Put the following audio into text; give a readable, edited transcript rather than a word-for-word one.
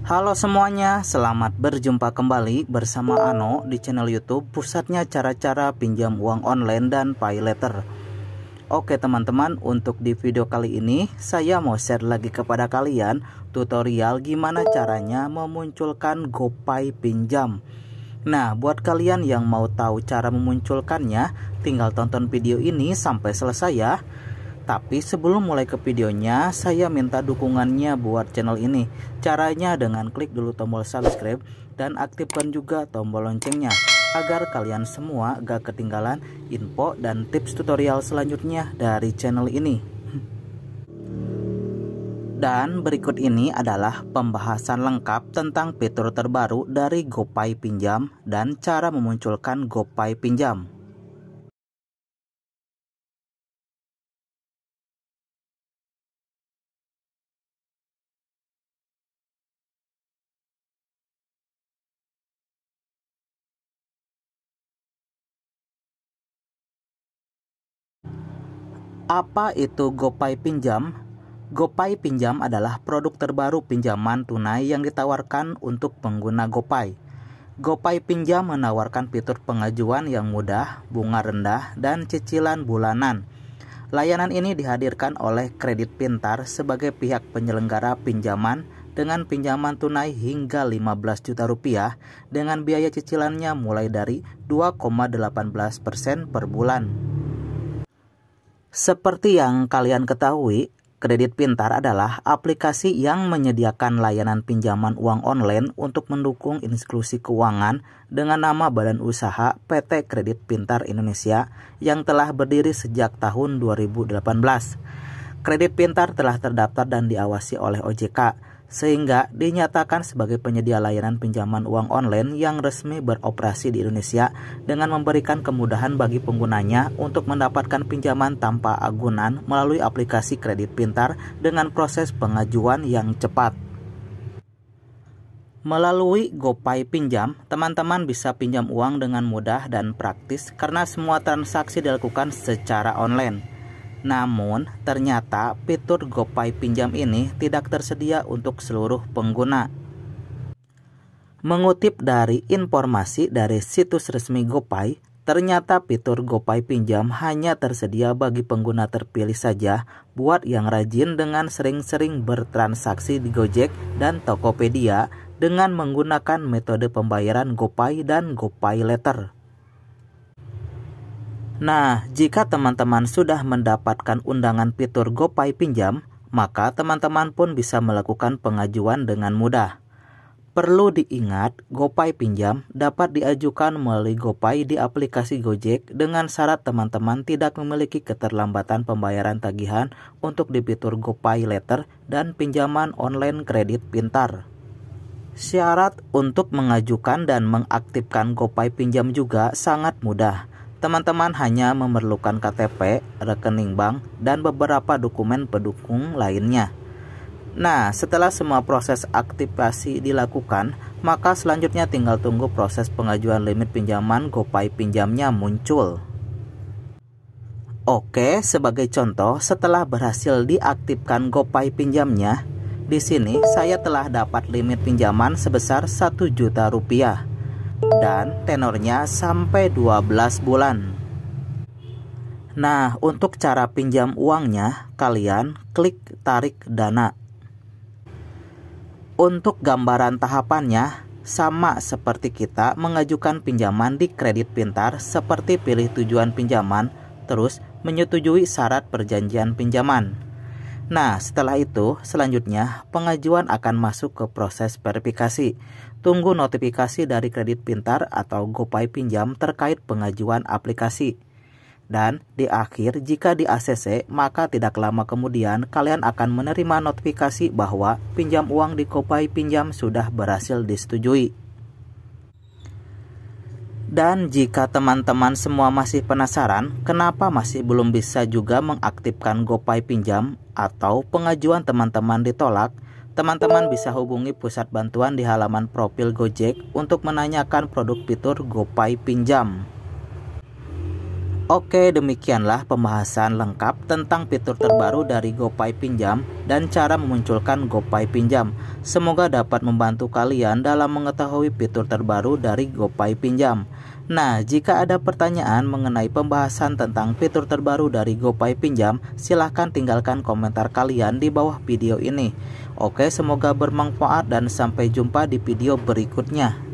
Halo semuanya, selamat berjumpa kembali bersama Ano di channel YouTube pusatnya cara-cara pinjam uang online dan pay later. Oke teman-teman, untuk di video kali ini saya mau share lagi kepada kalian tutorial gimana caranya memunculkan GoPay pinjam. Nah, buat kalian yang mau tahu cara memunculkannya, tinggal tonton video ini sampai selesai ya. Tapi sebelum mulai ke videonya, saya minta dukungannya buat channel ini. Caranya dengan klik dulu tombol subscribe dan aktifkan juga tombol loncengnya, agar kalian semua gak ketinggalan info dan tips tutorial selanjutnya dari channel ini. Dan berikut ini adalah pembahasan lengkap tentang fitur terbaru dari GoPay Pinjam dan cara memunculkan GoPay Pinjam. Apa itu GoPay Pinjam? GoPay Pinjam adalah produk terbaru pinjaman tunai yang ditawarkan untuk pengguna GoPay. GoPay Pinjam menawarkan fitur pengajuan yang mudah, bunga rendah, dan cicilan bulanan. Layanan ini dihadirkan oleh Kredit Pintar sebagai pihak penyelenggara pinjaman dengan pinjaman tunai hingga 15 juta rupiah dengan biaya cicilannya mulai dari 2,18% per bulan. Seperti yang kalian ketahui, Kredit Pintar adalah aplikasi yang menyediakan layanan pinjaman uang online untuk mendukung inklusi keuangan dengan nama Badan Usaha PT Kredit Pintar Indonesia yang telah berdiri sejak tahun 2018. Kredit Pintar telah terdaftar dan diawasi oleh OJK, sehingga dinyatakan sebagai penyedia layanan pinjaman uang online yang resmi beroperasi di Indonesia dengan memberikan kemudahan bagi penggunanya untuk mendapatkan pinjaman tanpa agunan melalui aplikasi Kredit Pintar dengan proses pengajuan yang cepat. Melalui GoPay Pinjam, teman-teman bisa pinjam uang dengan mudah dan praktis karena semua transaksi dilakukan secara online. Namun, ternyata fitur GoPay Pinjam ini tidak tersedia untuk seluruh pengguna. Mengutip dari informasi dari situs resmi GoPay, ternyata fitur GoPay Pinjam hanya tersedia bagi pengguna terpilih saja buat yang rajin dengan sering-sering bertransaksi di Gojek dan Tokopedia dengan menggunakan metode pembayaran GoPay dan GoPay Later. Nah, jika teman-teman sudah mendapatkan undangan fitur GoPay Pinjam, maka teman-teman pun bisa melakukan pengajuan dengan mudah. Perlu diingat, GoPay Pinjam dapat diajukan melalui GoPay di aplikasi Gojek dengan syarat teman-teman tidak memiliki keterlambatan pembayaran tagihan untuk di fitur GoPay Later dan pinjaman online Kredit Pintar. Syarat untuk mengajukan dan mengaktifkan GoPay Pinjam juga sangat mudah. Teman-teman hanya memerlukan KTP, rekening bank, dan beberapa dokumen pendukung lainnya. Nah, setelah semua proses aktivasi dilakukan, maka selanjutnya tinggal tunggu proses pengajuan limit pinjaman GoPay Pinjamnya muncul. Oke, sebagai contoh, setelah berhasil diaktifkan GoPay Pinjamnya, di sini saya telah dapat limit pinjaman sebesar 1 juta rupiah. Dan tenornya sampai 12 bulan. Nah, untuk cara pinjam uangnya, kalian klik tarik dana. Untuk gambaran tahapannya, sama seperti kita mengajukan pinjaman di Kredit Pintar, seperti pilih tujuan pinjaman, terus menyetujui syarat perjanjian pinjaman. Nah, setelah itu, selanjutnya pengajuan akan masuk ke proses verifikasi. Tunggu notifikasi dari Kredit Pintar atau GoPay Pinjam terkait pengajuan aplikasi. Dan di akhir, jika di ACC, maka tidak lama kemudian kalian akan menerima notifikasi bahwa pinjam uang di GoPay Pinjam sudah berhasil disetujui. Dan jika teman-teman semua masih penasaran, kenapa masih belum bisa juga mengaktifkan GoPay Pinjam atau pengajuan teman-teman ditolak, teman-teman bisa hubungi pusat bantuan di halaman profil Gojek untuk menanyakan produk fitur GoPay Pinjam. Oke, demikianlah pembahasan lengkap tentang fitur terbaru dari GoPay Pinjam dan cara memunculkan GoPay Pinjam. Semoga dapat membantu kalian dalam mengetahui fitur terbaru dari GoPay Pinjam. Nah, jika ada pertanyaan mengenai pembahasan tentang fitur terbaru dari GoPay Pinjam, silahkan tinggalkan komentar kalian di bawah video ini. Oke, semoga bermanfaat dan sampai jumpa di video berikutnya.